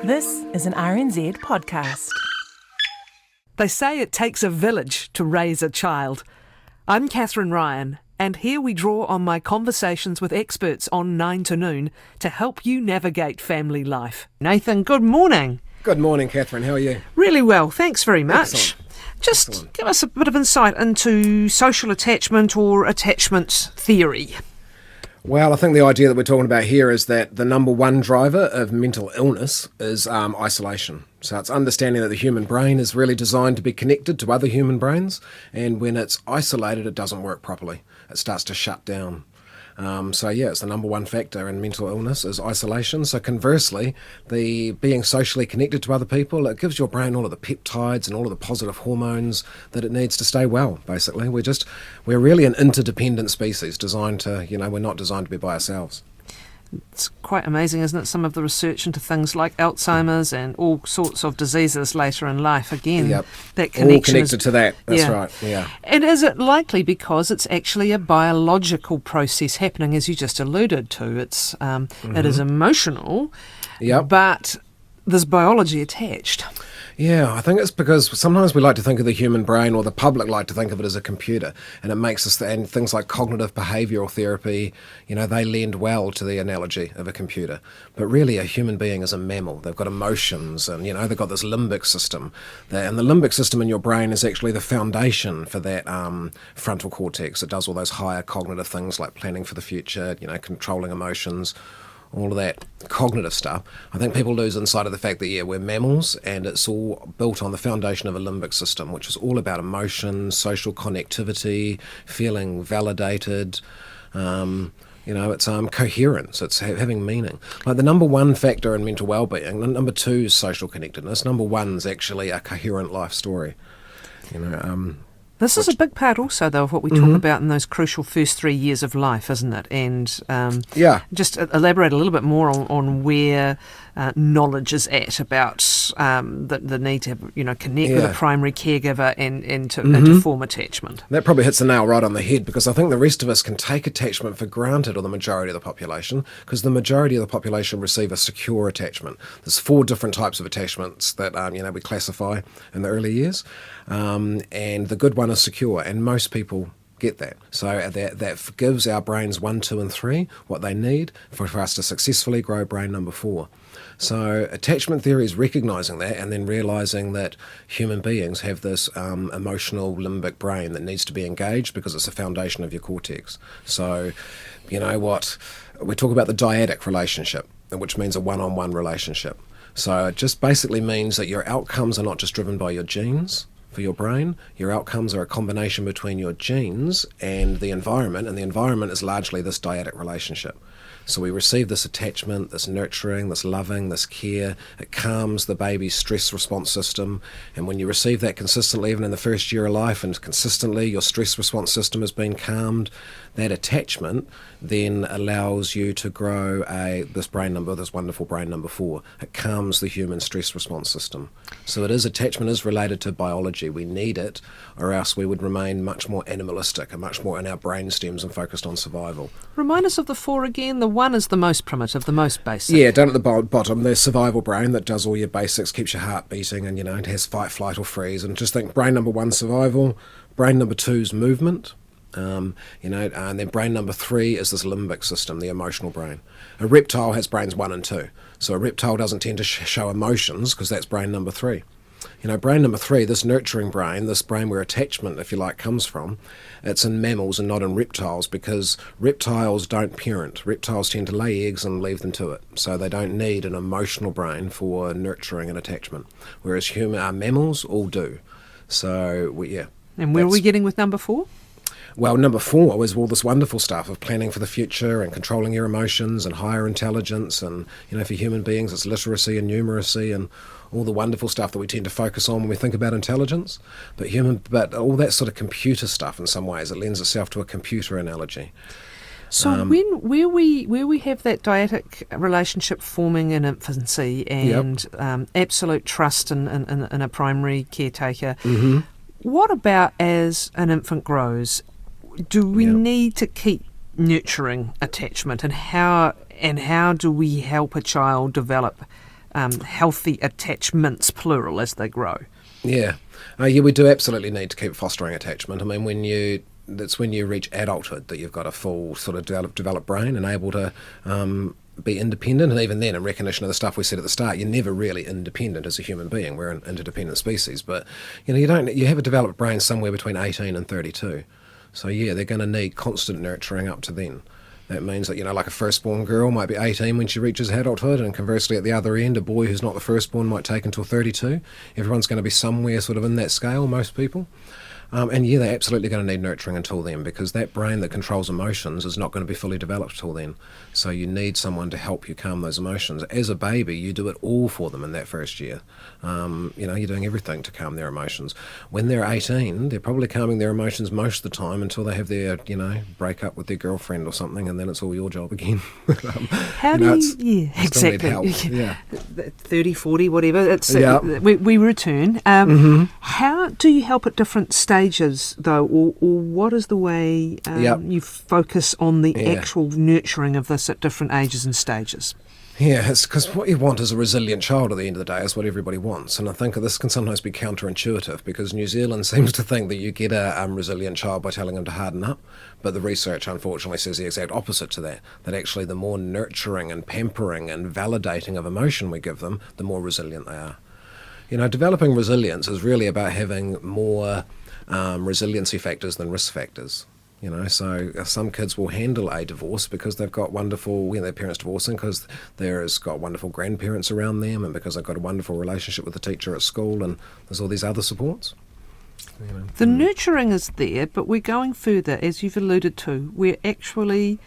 This is an RNZ podcast. They say it takes a village to raise a child. I'm Catherine Ryan, and here we draw on my conversations with experts on 9 to Noon to help you navigate family life. Nathan, good morning. Good morning, Catherine. How are you? Really well, thanks very much. Excellent. Just give us a bit of insight into social attachment or attachment theory. Well, I think the idea that we're talking about here is that the number one driver of mental illness is isolation. So it's understanding that the human brain is really designed to be connected to other human brains, and when it's isolated, it doesn't work properly. It starts to shut down. It's the number one factor in mental illness is isolation. So conversely, the being socially connected to other people, it gives your brain all of the peptides and all of the positive hormones that it needs to stay well, basically. We're really an interdependent species designed to, we're not designed to be by ourselves. It's quite amazing, isn't it, some of the research into things like Alzheimer's and all sorts of diseases later in life. Again, that connection all connected to that. That's right, yeah. And is it likely because it's actually a biological process happening, as you just alluded to? It is emotional, but there's biology attached. Yeah, I think it's because sometimes we like to think of the human brain, or the public like to think of it as a computer, and it makes us, and things like cognitive behavioural therapy, they lend well to the analogy of a computer. But really a human being is a mammal. They've got emotions, and they've got this limbic system. And the limbic system in your brain is actually the foundation for that frontal cortex. It does all those higher cognitive things like planning for the future, controlling emotions, all of that cognitive stuff. I think people lose insight of the fact that, we're mammals, and it's all built on the foundation of a limbic system, which is all about emotion, social connectivity, feeling validated, it's coherence, it's having meaning. Like the number one factor in mental well-being, number two is social connectedness, number one is actually a coherent life story. This is a big part also, though, of what we talk about in those crucial first 3 years of life, isn't it? And just elaborate a little bit more on where knowledge is at about the need to connect with a primary caregiver and to form attachment. That probably hits the nail right on the head, because I think the rest of us can take attachment for granted, or the majority of the population, because the majority of the population receive a secure attachment. There's 4 different types of attachments that we classify in the early years, and the good one is secure, and most people get that. So that gives our brains 1, 2 and 3 what they need for us to successfully grow brain number 4. So attachment theory is recognising that, and then realising that human beings have this emotional limbic brain that needs to be engaged because it's the foundation of your cortex. So we talk about the dyadic relationship, which means a one-on-one relationship. So it just basically means that your outcomes are not just driven by your genes for your brain. Your outcomes are a combination between your genes and the environment is largely this dyadic relationship. So we receive this attachment, this nurturing, this loving, this care. It calms the baby's stress response system. And when you receive that consistently, even in the first year of life, and consistently your stress response system has been calmed, that attachment then allows you to grow this wonderful brain number 4. It calms the human stress response system. So attachment is related to biology. We need it, or else we would remain much more animalistic and much more in our brain stems and focused on survival. Remind us of the 4 again. The 1 is the most primitive, the most basic. Yeah, down at the bottom, the survival brain that does all your basics, keeps your heart beating, and it has fight, flight or freeze. And just think brain number 1, survival. Brain number 2 is movement. And then brain number 3 is this limbic system, the emotional brain. A reptile has brains 1 and 2. So a reptile doesn't tend to show emotions because that's brain number 3. Brain number 3, this nurturing brain, this brain where attachment, if you like, comes from, it's in mammals and not in reptiles, because reptiles don't parent. Reptiles tend to lay eggs and leave them to it. So they don't need an emotional brain for nurturing and attachment, whereas mammals all do. So, And where are we getting with number 4? Well, number 4 was all this wonderful stuff of planning for the future and controlling your emotions and higher intelligence, and for human beings it's literacy and numeracy and all the wonderful stuff that we tend to focus on when we think about intelligence. But all that sort of computer stuff, in some ways, it lends itself to a computer analogy. So where we have that dyadic relationship forming in infancy and absolute trust in a primary caretaker, what about as an infant grows? Do we need to keep nurturing attachment, and how do we help a child develop healthy attachments, plural, as they grow. Yeah. Yeah, we do absolutely need to keep fostering attachment. I mean, that's when you reach adulthood that you've got a full sort of developed brain and able to be independent. And even then, in recognition of the stuff we said at the start, you're never really independent as a human being. We're an interdependent species. But you have a developed brain somewhere between 18 and 32. So yeah, they're going to need constant nurturing up to then. That means that, like a firstborn girl might be 18 when she reaches adulthood, and conversely at the other end, a boy who's not the firstborn might take until 32. Everyone's going to be somewhere sort of in that scale, most people. And yeah, they're absolutely going to need nurturing until then, because that brain that controls emotions is not going to be fully developed till then. So you need someone to help you calm those emotions. As a baby, you do it all for them in that first year. You're doing everything to calm their emotions. When they're 18, they're probably calming their emotions most of the time until they have their, break up with their girlfriend or something, and then it's all your job again. How do you... Yeah, exactly. Yeah. 30, 40, whatever. We return. How do you help at different stages, though, or what is the way you focus on the actual nurturing of this at different ages and stages? Yeah, it's because what you want is a resilient child at the end of the day is what everybody wants. And I think this can sometimes be counterintuitive, because New Zealand seems to think that you get a resilient child by telling them to harden up. But the research, unfortunately, says the exact opposite to that, that actually the more nurturing and pampering and validating of emotion we give them, the more resilient they are. Developing resilience is really about having more resiliency factors than risk factors. So some kids will handle a divorce because they've got wonderful, their parents divorcing because there's got wonderful grandparents around them, and because they've got a wonderful relationship with the teacher at school, and there's all these other supports. The nurturing is there, but we're going further, as you've alluded to. We're actually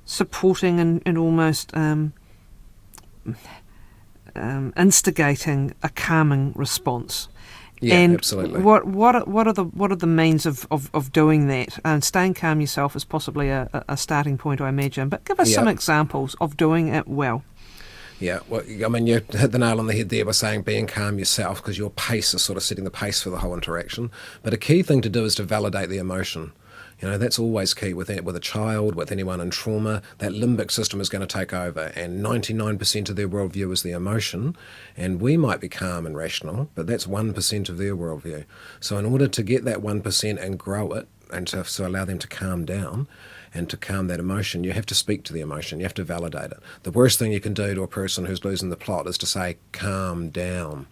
supporting and almost instigating a calming response. Yeah, and absolutely. What are the means of doing that? And staying calm yourself is possibly a starting point, I imagine. But give us some examples of doing it well. Yeah, well, I mean, you hit the nail on the head there by saying being calm yourself, because your pace is sort of setting the pace for the whole interaction. But a key thing to do is to validate the emotion. That's always key with a child, with anyone in trauma. That limbic system is going to take over, and 99% of their worldview is the emotion. And we might be calm and rational, but that's 1% of their worldview. So in order to get that 1% and grow it, and to allow them to calm down and to calm that emotion, you have to speak to the emotion. You have to validate it. The worst thing you can do to a person who's losing the plot is to say, calm down.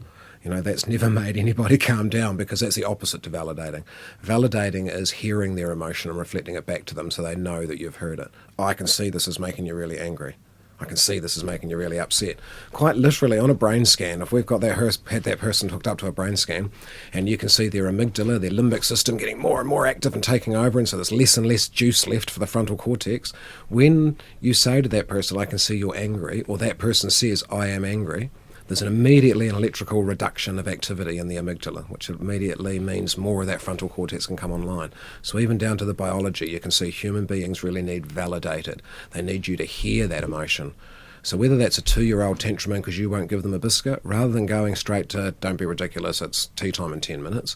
That's never made anybody calm down, because that's the opposite to validating. Validating is hearing their emotion and reflecting it back to them so they know that you've heard it. I can see this is making you really angry. I can see this is making you really upset. Quite literally, on a brain scan, if we've got had that person hooked up to a brain scan, and you can see their amygdala, their limbic system getting more and more active and taking over, and so there's less and less juice left for the frontal cortex. When you say to that person, I can see you're angry, or that person says, I am angry, there's immediately an electrical reduction of activity in the amygdala, which immediately means more of that frontal cortex can come online. So even down to the biology, you can see human beings really need validated. They need you to hear that emotion. So whether that's a 2-year-old tantruming because you won't give them a biscuit, rather than going straight to, don't be ridiculous, it's tea time in 10 minutes,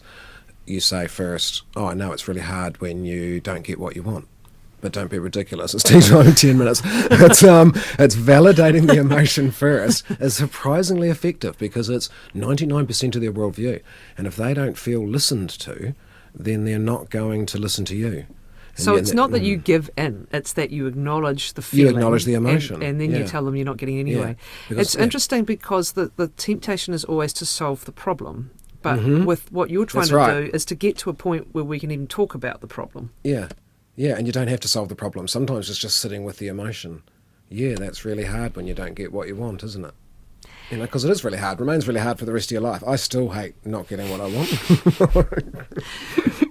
you say first, oh, I know it's really hard when you don't get what you want. But don't be ridiculous. It's tea time in 10 minutes. It's validating the emotion first is surprisingly effective, because it's 99% of their worldview. And if they don't feel listened to, then they're not going to listen to you. So it's not that you give in, it's that you acknowledge the feeling. You acknowledge the emotion. And then you tell them you're not getting anyway. Yeah. It's interesting, because the temptation is always to solve the problem. But with what you're trying to do is to get to a point where we can even talk about the problem. Yeah. Yeah, and you don't have to solve the problem. Sometimes it's just sitting with the emotion. Yeah, that's really hard when you don't get what you want, isn't it? Because it is really hard. It remains really hard for the rest of your life. I still hate not getting what I want.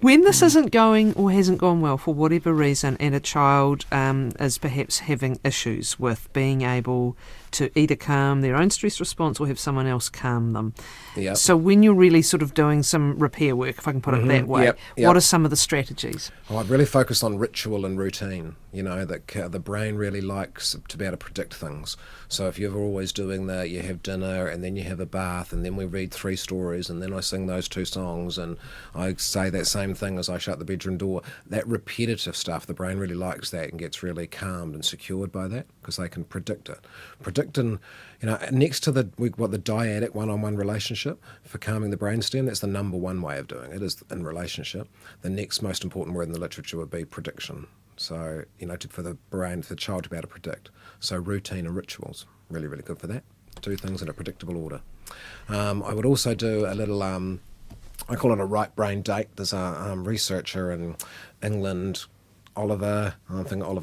When this isn't going or hasn't gone well for whatever reason, and a child is perhaps having issues with being able to either calm their own stress response or have someone else calm them. Yep. So when you're really sort of doing some repair work, if I can put it that way, what are some of the strategies? I'd really focus on ritual and routine. That the brain really likes to be able to predict things. So if you're always doing that, you have dinner and then you have a bath and then we read 3 stories and then I sing those 2 songs and I say that same same thing as I shut the bedroom door. That repetitive stuff, the brain really likes that and gets really calmed and secured by that because they can predict it. Predicting, next to the dyadic one-on-one relationship for calming the brainstem, that's the number one way of doing it, is in relationship. The next most important word in the literature would be prediction. So, for the brain, for the child to be able to predict. So routine and rituals, really, really good for that. Do things in a predictable order. I would also do a little, I call it a right brain date. There's a researcher in England, Oliver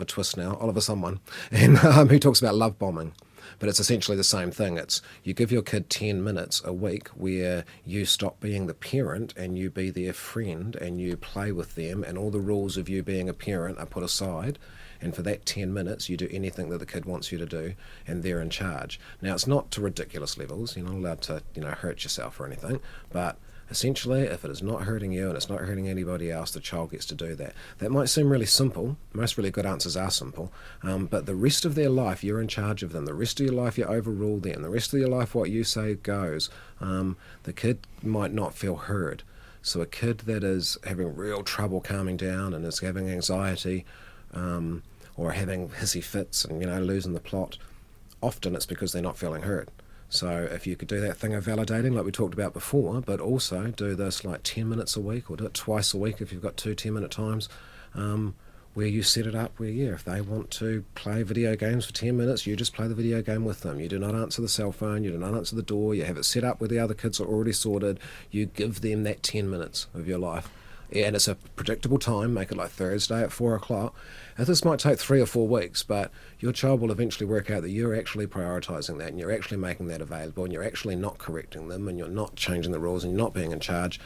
Twist now, Oliver someone, and who talks about love bombing. But it's essentially the same thing. It's you give your kid 10 minutes a week where you stop being the parent and you be their friend and you play with them and all the rules of you being a parent are put aside. And for that 10 minutes, you do anything that the kid wants you to do, and they're in charge. Now, it's not to ridiculous levels. You're not allowed to, hurt yourself or anything. But essentially, if it is not hurting you and it's not hurting anybody else, the child gets to do that. That might seem really simple. Most really good answers are simple. But the rest of their life, you're in charge of them. The rest of your life, you overrule them. The rest of your life, what you say goes. The kid might not feel heard. So a kid that is having real trouble calming down and is having anxiety, or having hissy fits and losing the plot, often it's because they're not feeling heard. So if you could do that thing of validating like we talked about before, but also do this like 10 minutes a week or do it twice a week if you've got 2 10-minute times, where you set it up where if they want to play video games for 10 minutes, you just play the video game with them. You do not answer the cell phone, you do not answer the door, you have it set up where the other kids are already sorted, you give them that 10 minutes of your life. And it's a predictable time, make it like Thursday at 4 o'clock. And this might take 3 or 4 weeks, but your child will eventually work out that you're actually prioritising that and you're actually making that available and you're actually not correcting them and you're not changing the rules and you're not being in charge.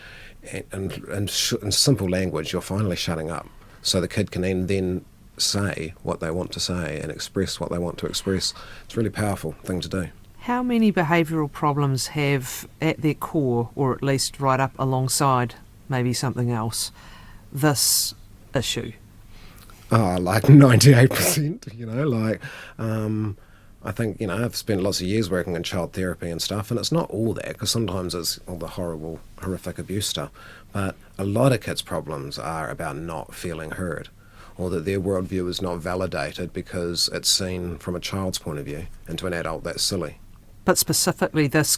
And in simple language, you're finally shutting up. So the kid can then say what they want to say and express what they want to express. It's a really powerful thing to do. How many behavioural problems have at their core, or at least right up alongside maybe something else, this issue? Like 98%, I think, I've spent lots of years working in child therapy and stuff, and it's not all that, because sometimes it's all the horrific abuse stuff, but a lot of kids' problems are about not feeling heard, or that their worldview is not validated because it's seen from a child's point of view, and to an adult that's silly. But specifically this,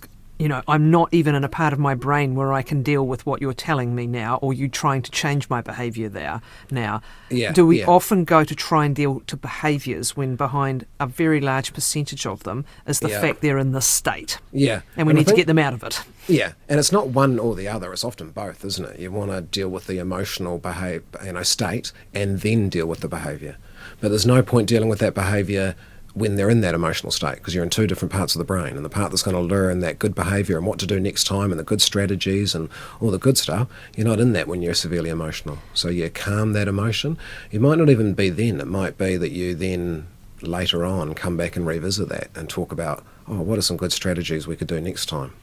I'm not even in a part of my brain where I can deal with what you're telling me now, or you trying to change my behaviour there now. Do we often go to try and deal to behaviours when behind a very large percentage of them is the fact they're in this state? Yeah. And we need to get them out of it. Yeah, and it's not one or the other, it's often both, isn't it? You want to deal with the emotional state and then deal with the behaviour. But there's no point dealing with that behaviour when they're in that emotional state, because you're in 2 different parts of the brain, and the part that's going to learn that good behaviour and what to do next time and the good strategies and all the good stuff, you're not in that when you're severely emotional. So you calm that emotion. It might not even be then, it might be that you then later on come back and revisit that and talk about, what are some good strategies we could do next time.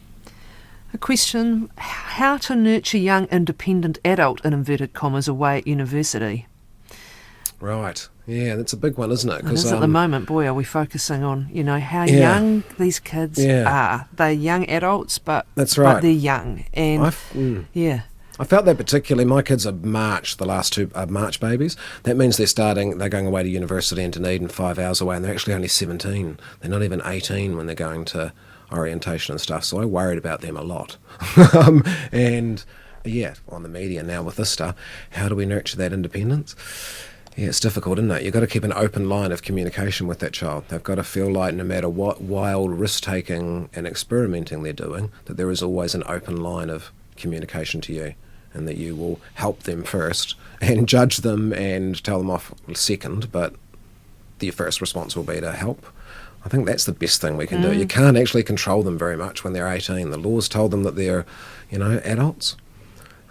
A question, how to nurture young independent adult, in inverted commas, away at university? Right. Yeah, that's a big one, isn't it? It is at the moment. Boy, are we focusing on, how young these kids are. They're young adults, but that's right. But they're young. And I felt that particularly. My kids are March, the last 2 are March babies. That means they're going away to university in Dunedin 5 hours away, and they're actually only 17. They're not even 18 when they're going to orientation and stuff. So I worried about them a lot. And on the media now with this stuff, how do we nurture that independence? Yeah, it's difficult, isn't it? You've got to keep an open line of communication with that child. They've got to feel like no matter what wild risk-taking and experimenting they're doing, that there is always an open line of communication to you, and that you will help them first and judge them and tell them off second, but your first response will be to help. I think that's the best thing we can do. You can't actually control them very much when they're 18. The law's told them that they're, adults.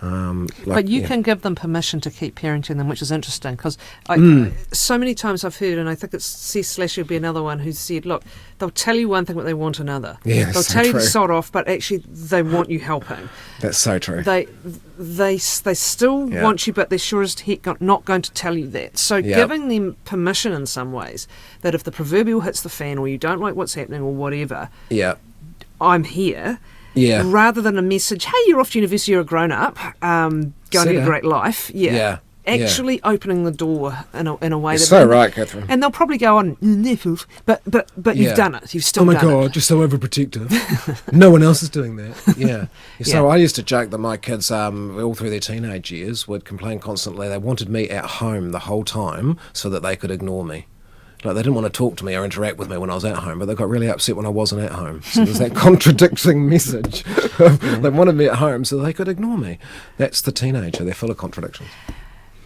But you can give them permission to keep parenting them, which is interesting, because so many times I've heard, and I think it's C/ will be another one who said, look, they'll tell you one thing but they want another. Yeah, they'll tell you to sod off, but actually they want you helping. That's so true. They still want you, but they're sure as heck not going to tell you that. So giving them permission in some ways, that if the proverbial hits the fan or you don't like what's happening or whatever, I'm here. rather than a message, hey, you're off to university, you're a grown-up, go and have a great life. Actually opening the door in a way You're so right, Catherine. And they'll probably go on, but you've done it. You've still done it. Oh my God, you're so overprotective. No one else is doing that. So I used to joke that my kids, all through their teenage years, would complain constantly. They wanted me at home the whole time so that they could ignore me. Like, they didn't want to talk to me or interact with me when I was at home, but they got really upset when I wasn't at home. So there's that contradicting message. They wanted me at home so they could ignore me. That's the teenager. They're full of contradictions.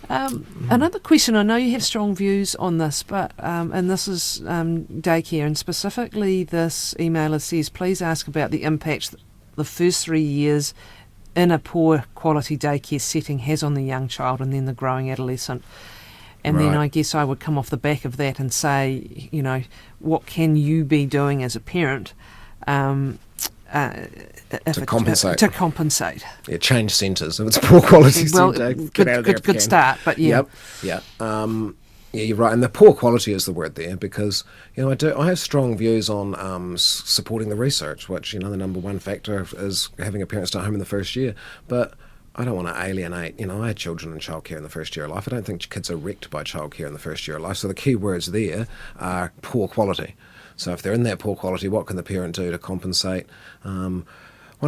Another question, I know you have strong views on this, but and this is daycare, and specifically this emailer says, please ask about the impact the first 3 years in a poor quality daycare setting has on the young child and then the growing adolescent. And then I guess I would come off the back of that and say, what can you be doing as a parent to compensate. Yeah, change centres. If it's a poor quality centre, get out of there. Good start, but yeah. Yep. You're right, and the poor quality is the word there, because I have strong views on supporting the research, which the number one factor is having a parent stay at home in the first year. But I don't want to alienate. I had children in childcare in the first year of life. I don't think kids are wrecked by childcare in the first year of life. So the key words there are poor quality. So if they're in that poor quality, what can the parent do to compensate? One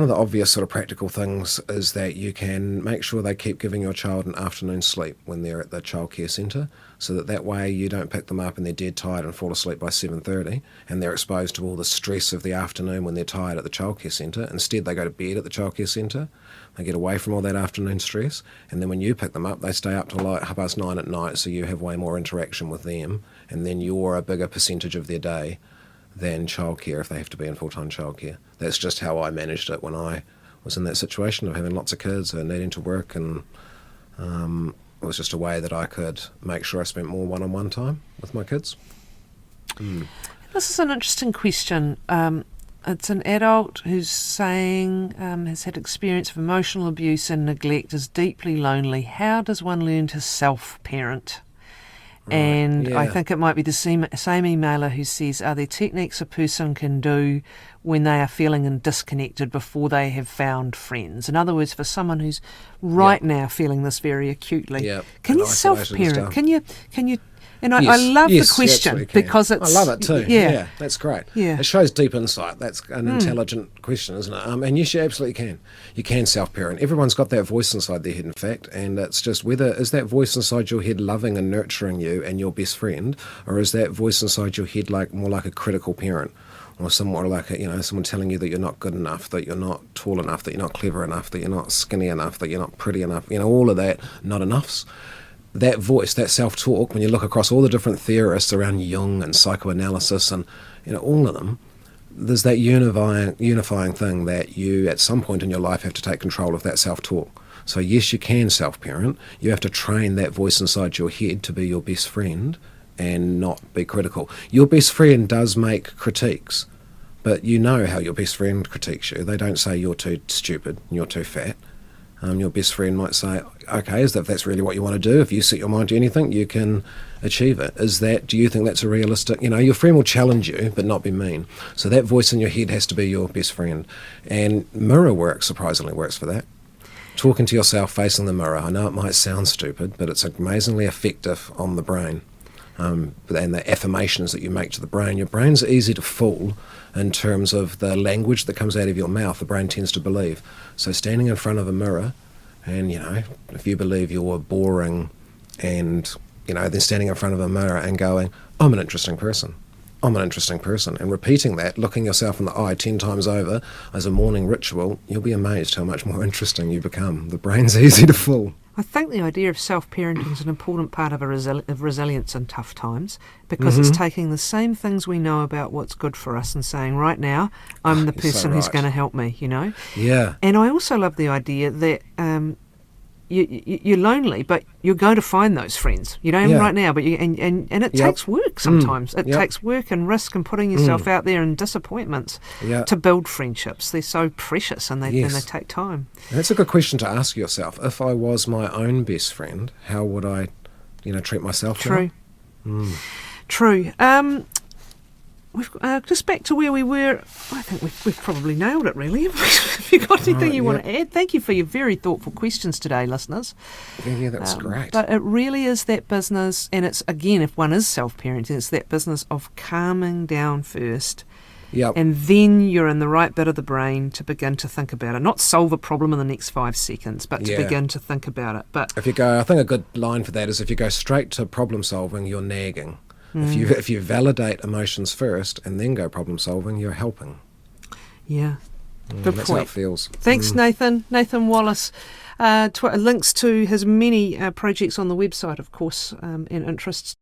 of the obvious sort of practical things is that you can make sure they keep giving your child an afternoon sleep when they're at the childcare centre, so that way you don't pick them up and they're dead tired and fall asleep by 7:30 and they're exposed to all the stress of the afternoon when they're tired at the childcare centre. Instead, they go to bed at the childcare centre. They get away from all that afternoon stress, and then when you pick them up, they stay up till like 9:30 at night, so you have way more interaction with them, and then you're a bigger percentage of their day than childcare if they have to be in full-time childcare. That's just how I managed it when I was in that situation of having lots of kids and needing to work, and it was just a way that I could make sure I spent more one-on-one time with my kids. This is an interesting question. It's an adult who's saying has had experience of emotional abuse and neglect, is deeply lonely. How does one learn to self-parent? And I think it might be the same emailer who says, are there techniques a person can do when they are feeling disconnected before they have found friends? In other words, for someone who's now feeling this very acutely, can you self-parent? Can you? And I love the question because it's... I love it too. Yeah, that's great. Yeah. It shows deep insight. That's an intelligent question, isn't it? And yes, you absolutely can. You can self-parent. Everyone's got that voice inside their head, in fact, and it's just whether is that voice inside your head loving and nurturing you and your best friend, or is that voice inside your head more like a critical parent, or somewhat like someone telling you that you're not good enough, that you're not tall enough, that you're not clever enough, that you're not skinny enough, that you're not pretty enough, all of that not enoughs. That voice, that self-talk, when you look across all the different theorists around Jung and psychoanalysis and all of them, there's that unifying thing that you at some point in your life have to take control of that self-talk. So yes, you can self-parent. You have to train that voice inside your head to be your best friend and not be critical. Your best friend does make critiques, but you know how your best friend critiques you. They don't say you're too stupid, you're too fat. Your best friend might say, okay, if that's really what you want to do, if you set your mind to anything, you can achieve it. Do you think that's a realistic, your friend will challenge you, but not be mean. So that voice in your head has to be your best friend. And mirror work surprisingly works for that. Talking to yourself, facing the mirror. I know it might sound stupid, but it's amazingly effective on the brain. And the affirmations that you make to the brain. Your brain's easy to fool in terms of the language that comes out of your mouth. The brain tends to believe. So standing in front of a mirror and, if you believe you're boring and, then standing in front of a mirror and going, I'm an interesting person. I'm an interesting person. And repeating that, looking yourself in the eye 10 times over as a morning ritual, you'll be amazed how much more interesting you become. The brain's easy to fool. I think the idea of self-parenting is an important part of resilience in tough times, because it's taking the same things we know about what's good for us and saying, right now, I'm the person who's going to help me, Yeah. And I also love the idea that you're lonely, but you're going to find those friends. You don't right now, but and it takes work sometimes. It takes work and risk and putting yourself out there in disappointments to build friendships. They're so precious and they take time. And that's a good question to ask yourself. If I was my own best friend, how would I, treat myself? True. Now? True. we've just back to where we were. I think we've probably nailed it, really. Have you got anything you want to add? Thank you for your very thoughtful questions today, listeners. Yeah, that's great. But it really is that business, and it's, again, if one is self-parenting, it's that business of calming down first. Yep. And then you're in the right bit of the brain to begin to think about it. Not solve a problem in the next 5 seconds, but to begin to think about it. But if you go, I think a good line for that is if you go straight to problem solving, you're nagging. If you validate emotions first and then go problem solving, you're helping. Yeah, good that's point. How it feels. Thanks, Nathan. Nathan Wallis. Links to his many projects on the website, of course, and interests